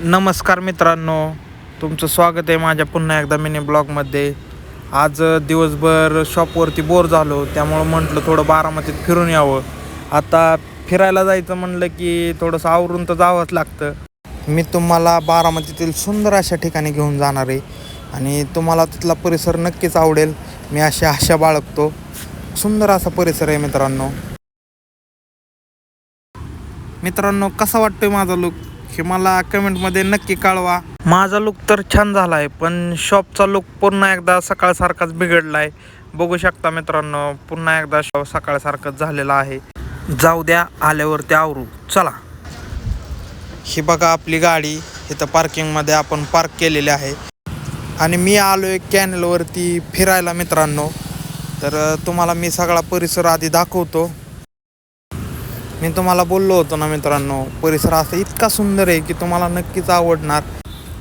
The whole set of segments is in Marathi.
नमस्कार मित्रांनो, तुमचं स्वागत आहे माझ्या पुन्हा एकदा मिनी ब्लॉगमध्ये. आज दिवसभर शॉपवरती बोर झालो, त्यामुळं म्हटलं थोडं बारामतीत फिरून यावं. आता फिरायला जायचं म्हणलं की थोडंसं आवरून तर जावंच लागतं. मी तुम्हाला बारामतीतील सुंदर अशा ठिकाणी घेऊन जाणार आहे आणि तुम्हाला तिथला परिसर नक्कीच आवडेल. मी अशी आशा बाळगतो. सुंदर असा परिसर आहे मित्रांनो, कसा वाटतोय माझा लुक हे मला कमेंटमध्ये नक्की कळवा. माझा लुक तर छान झाला आहे, पण शॉपचा लुक पुन्हा एकदा सकाळसारखाच बिघडला आहे. बघू शकता मित्रांनो, पुन्हा एकदा शॉप सकाळसारखंच झालेला आहे. जाऊ द्या, आल्यावरती आवरू. चला, ही बघा आपली गाडी इथं पार्किंगमध्ये आपण पार्क केलेली आहे आणि मी आलोय कॅनलवरती फिरायला मित्रांनो. तर तुम्हाला मी सगळा परिसर आधी दाखवतो. मी तुम्हाला बोललो होतो ना मित्रांनो, परिसर असा इतका सुंदर आहे की तुम्हाला नक्कीच आवडणार.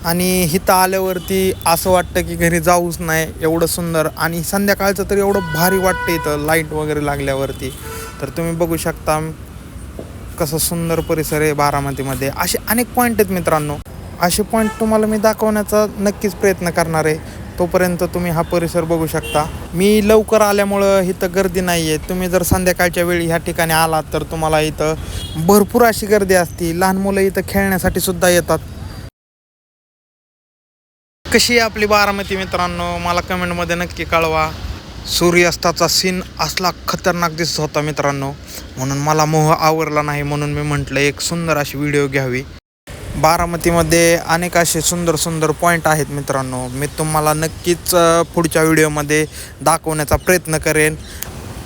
आणि इथं आल्यावरती असं वाटतं की घरी जाऊच नाही, एवढं सुंदर. आणि संध्याकाळचं तर एवढं भारी वाटतं इथं लाईट वगैरे लागल्यावरती. तर तुम्ही बघू शकता कसं सुंदर परिसर आहे बारामतीमध्ये. असे अनेक पॉईंट आहेत मित्रांनो. असे पॉईंट तुम्हाला मी दाखवण्याचा नक्कीच प्रयत्न करणार आहे. तोपर्यंत तुम्ही हा परिसर बघू शकता. मी लवकर आल्यामुळं इथं गर्दी नाही आहे. तुम्ही जर संध्याकाळच्या वेळी ह्या ठिकाणी आलात तर तुम्हाला इथं भरपूर अशी गर्दी असते. लहान मुलं इथं खेळण्यासाठी सुद्धा येतात. कशी आहे आपली बारामती मित्रांनो, मला कमेंटमध्ये नक्की कळवा. सूर्यास्ताचा सीन असला खतरनाक दिसत होता मित्रांनो, म्हणून मला मोह आवरला नाही. म्हणून मी म्हटलं एक सुंदर अशी व्हिडिओ घ्यावी. बारामतीमध्ये अनेक असे सुंदर सुंदर पॉईंट आहेत मित्रांनो. मी तुम्हाला नक्कीच पुढच्या व्हिडिओमध्ये दाखवण्याचा प्रयत्न करेन.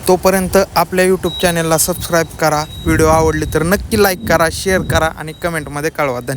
तोपर्यंत आपल्या यूट्यूब चॅनलला सबस्क्राईब करा. व्हिडिओ आवडली तर नक्की लाईक करा, शेअर करा आणि कमेंटमध्ये कळवा. धन्यवाद.